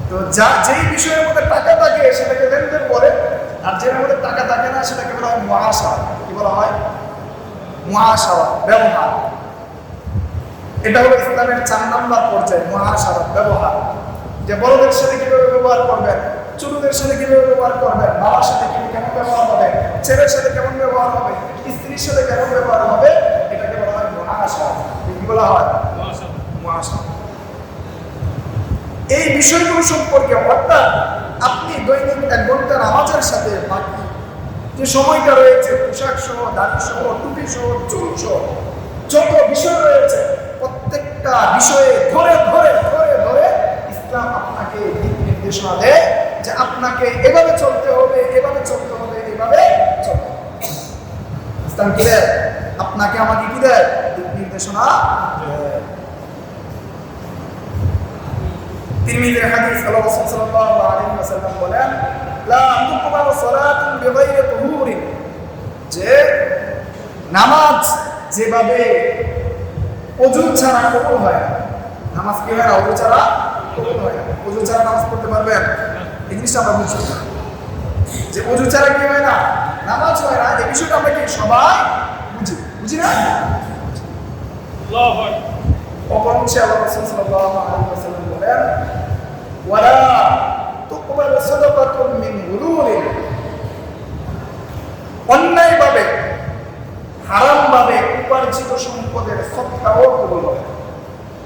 তো যেই বিষয়ের মধ্যে টাকা থাকে সেটাকে লেনদেন করে, আর যেটার মধ্যে টাকা থাকে না সেটাকে বলা হয় মুআশারা। কি বলা হয়? মুআশারা, ব্যবহার। এটা হলো ইসলামের 4 নম্বর পর্যায়ে, মুআশারা, ব্যবহার। যে বড়দের সাথে কিভাবে ব্যবহার করবেন, ছোটদের সাথে কিভাবে ব্যবহার করবেন, বাবার সাথে কেমন ব্যবহার হবে, ছেলের সাথে কেমন ব্যবহার হবে, স্ত্রীর সাথে কেমন ব্যবহার হবে, এটাকে বলা হয় মুআশারা। কি বলা হয়? মুআশারা। এই বিষয়গুলো সম্পর্কে, অর্থাৎ আপনি দৈনিক 1 ঘন্টা নামাজের সাথে বাকি যে সময়টা রয়েছে, পোশাক সহ, দাড়ি সহ, টুপি সহ, চুল সহ, যত বিষয় রয়েছে, প্রত্যেকটা বিষয়ে ধরে ধরে ধরে ধরে ইসলাম আপনাকে দিক নির্দেশনা দেয় যে আপনাকে এভাবে চলতে হবে, এভাবে চলতে হবে, এভাবে চলতে হবে। ইসলাম কি দেয়? আপনাকে আমাকে কি দেয়? দিক নির্দেশনা দেয়। তিরমিজির হাদিস, রাসূল সাল্লাল্লাহু আলাইহি ওয়াসাল্লাম বলেন, লা তুকবালু সালাতুন বিগাইরি তুহুরিন, যে নামাজ যেভাবে ওযু ছাড়া কবুল হয় না, নামাজ কি হয় না? ওযু ছাড়া কবুল হয় না। ওযু ছাড়া নামাজ পড়তে পারবেন? এই জিনিসটা আমরা বুঝি না, যে ওযু ছাড়া কি হয় না? নামাজ হয় না। এই বিষয়টা আমরা কি সবাই বুঝি না? আল্লাহু আকবার। অপরঞ্চে আল্লাহ রাসূল সাল্লাল্লাহু আলাইহি ওয়াসাল্লাম বলেন, ওয়ালা